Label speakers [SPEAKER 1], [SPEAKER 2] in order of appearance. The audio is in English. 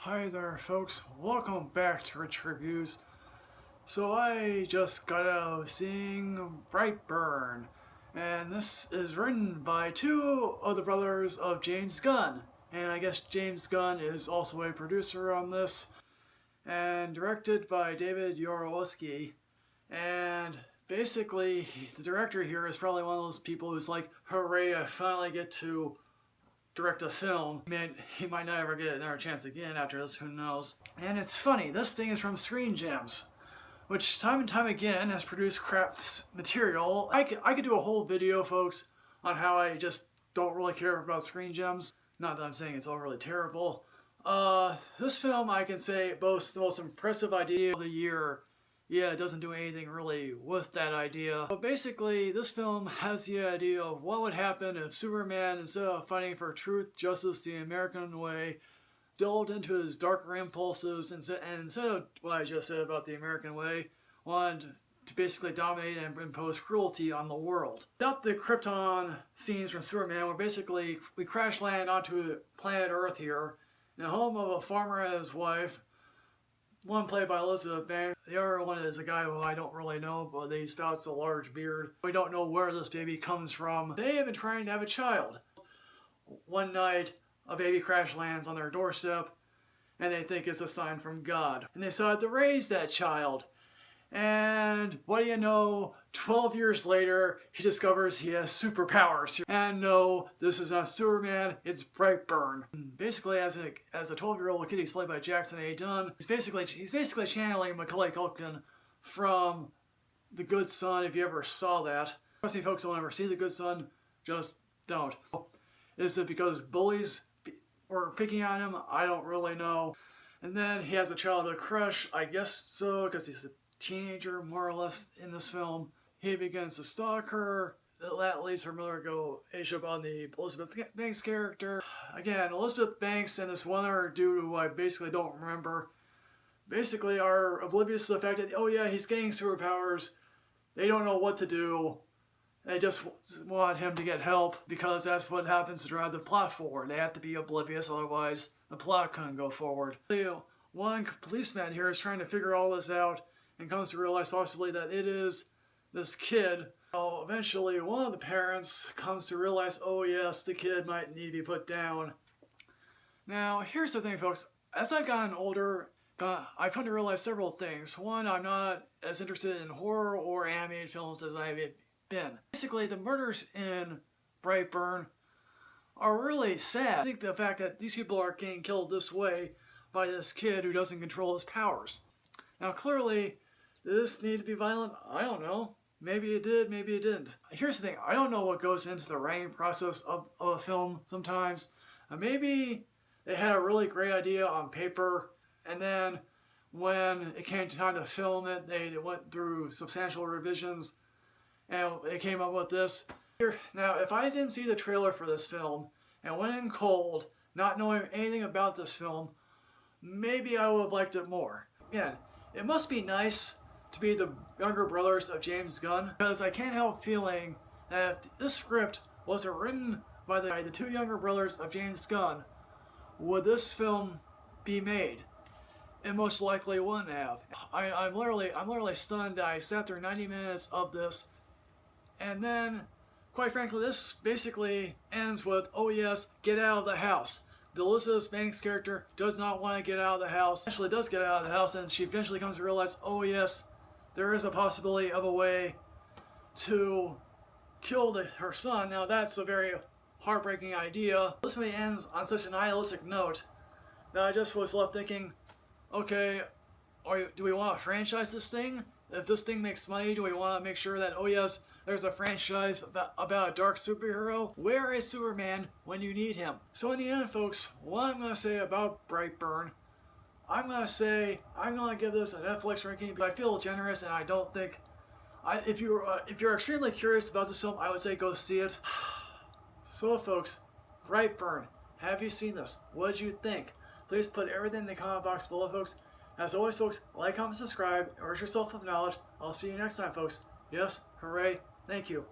[SPEAKER 1] Hi there folks, welcome back to Rich Reviews. So I just got out of seeing Brightburn, and this is written by two of the brothers of James Gunn. And I guess James Gunn is also a producer on this, and directed by David Yorolski. And basically, the director here is probably one of those people who's like, hooray, I finally get to direct a film. He might not ever get another chance again after this, who knows. And it's funny, this thing is from Screen Gems, which time and time again has produced crap material. I could do a whole video, folks, on how I just don't really care about Screen Gems. Not that I'm saying it's all really terrible. This film, I can say, boasts the most impressive idea of the year. Yeah, it doesn't do anything really with that idea. But basically, this film has the idea of what would happen if Superman, instead of fighting for truth, justice, the American way, delved into his darker impulses and instead of what I just said about the American way, wanted to basically dominate and impose cruelty on the world. Without the Krypton scenes from Superman, where basically we crash land onto planet Earth here, in the home of a farmer and his wife. One played by Elizabeth Banks. The other one is a guy who I don't really know, but he spouts a large beard. We don't know where this baby comes from. They have been trying to have a child. One night, a baby crash lands on their doorstep, and they think it's a sign from God. And they decide to raise that child. And what do you know, 12 years later, he discovers he has superpowers. And no, this is not Superman, it's Brightburn. Basically, as a 12-year-old kid, he's played by Jackson A. Dunn. He's basically channeling Macaulay Culkin from The Good Son, if you ever saw that. Trust me, folks, don't ever see The Good Son, just don't. Is it because bullies were picking on him? I don't really know. And then he has a childhood crush, I guess so, because he's a teenager, more or less, in this film. He begins to stalk her. That leads her mother to go ape on the Elizabeth Banks character. Again, Elizabeth Banks and this one other dude who I basically don't remember, basically are oblivious to the fact that, oh yeah, he's getting superpowers. They don't know what to do. They just want him to get help because that's what happens to drive the plot forward. They have to be oblivious, otherwise the plot couldn't go forward. One policeman here is trying to figure all this out and comes to realize possibly that it is this kid. So eventually one of the parents comes to realize, oh yes, the kid might need to be put down. Now here's the thing, folks, as I've gotten older, I've come to realize several things. One, I'm not as interested in horror or animated films as I've been. Basically, the murders in Brightburn are really sad. I think the fact that these people are getting killed this way by this kid who doesn't control his powers. Now clearly, did this need to be violent? I don't know. Maybe it did, maybe it didn't. Here's the thing, I don't know what goes into the writing process of a film sometimes. Maybe they had a really great idea on paper, and then when it came time to film it, they went through substantial revisions, and they came up with this. Now, if I didn't see the trailer for this film, and went in cold, not knowing anything about this film, maybe I would have liked it more. Again, it must be nice to be the younger brothers of James Gunn, because I can't help feeling that if this script wasn't written by the two younger brothers of James Gunn, would this film be made? It most likely wouldn't have. I'm literally stunned. I sat through 90 minutes of this, and then, quite frankly, this basically ends with, oh yes, get out of the house. The Elizabeth Banks character does not want to get out of the house. Eventually does get out of the house, and she eventually comes to realize, oh yes, there is a possibility of a way to kill her son. Now that's a very heartbreaking idea. This movie ends on such a nihilistic note that I just was left thinking, okay, do we want to franchise this thing? If this thing makes money, do we want to make sure that, oh yes, there's a franchise about a dark superhero? Where is Superman when you need him? So in the end, folks, what I'm going to say about Brightburn, I'm going to give this a Netflix ranking, but I feel generous, and I don't think, if you're extremely curious about this film, I would say go see it. So folks, Brightburn, have you seen this? What did you think? Please put everything in the comment box below, folks. As always, folks, like, comment, subscribe, immerse yourself with knowledge. I'll see you next time, folks. Yes, hooray, thank you.